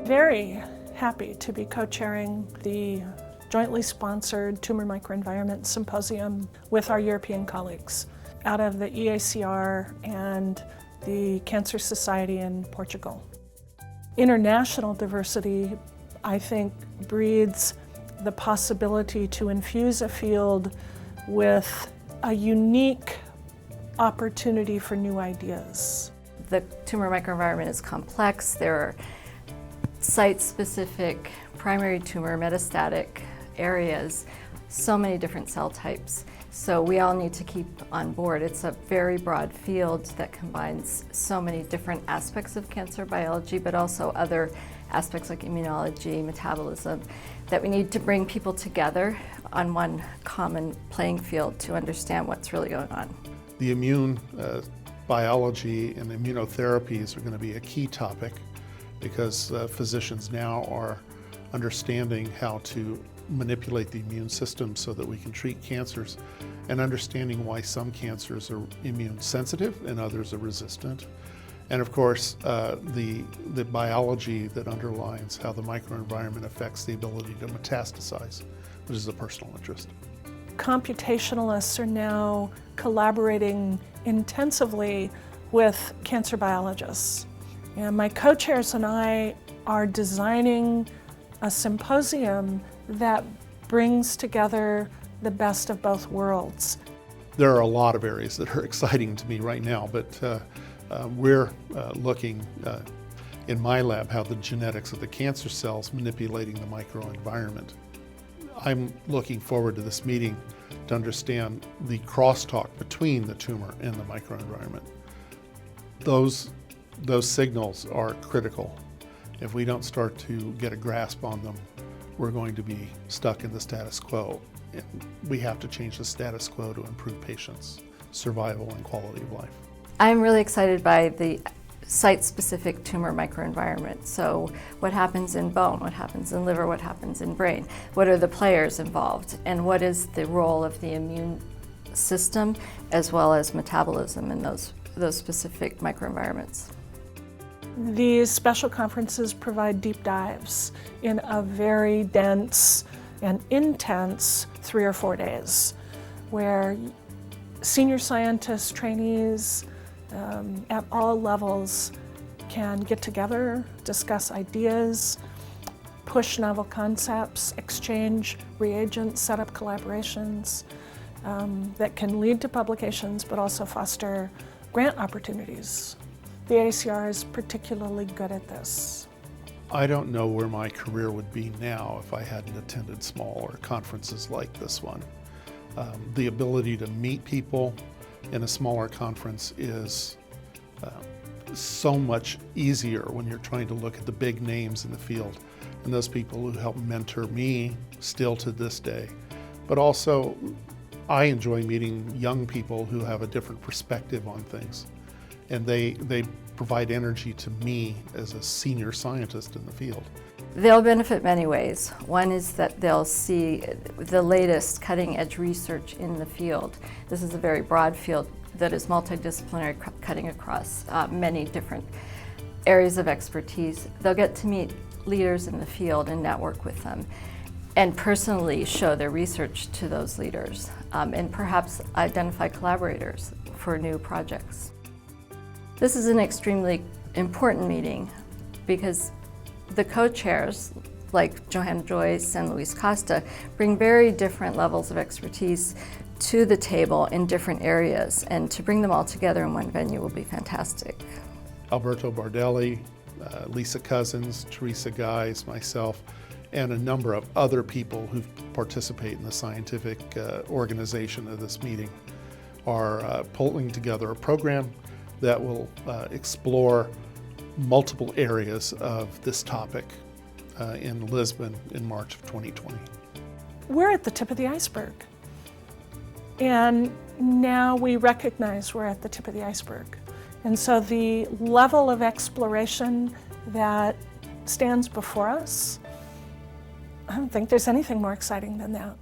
very happy to be co-chairing the jointly sponsored Tumor Microenvironment Symposium with our European colleagues out of the EACR and the Cancer Society in Portugal. International diversity, I think, breeds the possibility to infuse a field with a unique opportunity for new ideas. The tumor microenvironment is complex. There are site-specific primary tumor metastatic areas, so many different cell types. So we all need to keep on board. It's a very broad field that combines so many different aspects of cancer biology, but also other aspects like immunology, metabolism, that we need to bring people together on one common playing field to understand what's really going on. The immune biology and immunotherapies are going to be a key topic because physicians now are understanding how to manipulate the immune system so that we can treat cancers, and understanding why some cancers are immune sensitive and others are resistant. And of course, the biology that underlines how the microenvironment affects the ability to metastasize, which is a personal interest. Computationalists are now collaborating intensively with cancer biologists. And my co-chairs and I are designing a symposium that brings together the best of both worlds. There are a lot of areas that are exciting to me right now, but we're looking in my lab how the genetics of the cancer cells manipulating the microenvironment. I'm looking forward to this meeting to understand the crosstalk between the tumor and the microenvironment. Those signals are critical. If we don't start to get a grasp on them, we're going to be stuck in the status quo. And we have to change the status quo to improve patients' survival and quality of life. I'm really excited by the site-specific tumor microenvironment. So what happens in bone, what happens in liver, what happens in brain, what are the players involved, and what is the role of the immune system as well as metabolism in those specific microenvironments. These special conferences provide deep dives in a very dense and intense 3 or 4 days where senior scientists, trainees, at all levels can get together, discuss ideas, push novel concepts, exchange reagents, set up collaborations that can lead to publications but also foster grant opportunities. The AACR is particularly good at this. I don't know where my career would be now if I hadn't attended smaller conferences like this one. The ability to meet people in a smaller conference is so much easier when you're trying to look at the big names in the field and those people who help mentor me still to this day. But also, I enjoy meeting young people who have a different perspective on things, and they provide energy to me as a senior scientist in the field. They'll benefit many ways. One is that they'll see the latest cutting-edge research in the field. This is a very broad field that is multidisciplinary, cutting across many different areas of expertise. They'll get to meet leaders in the field and network with them, and personally show their research to those leaders, and perhaps identify collaborators for new projects. This is an extremely important meeting because the co-chairs, like Johanna Joyce and Luis Costa, bring very different levels of expertise to the table in different areas, and to bring them all together in one venue will be fantastic. Alberto Bardelli, Lisa Cousins, Teresa Guys, myself, and a number of other people who participate in the scientific organization of this meeting are pulling together a program that will explore multiple areas of this topic in Lisbon in March of 2020. We're at the tip of the iceberg. And now we recognize we're at the tip of the iceberg. And so the level of exploration that stands before us, I don't think there's anything more exciting than that.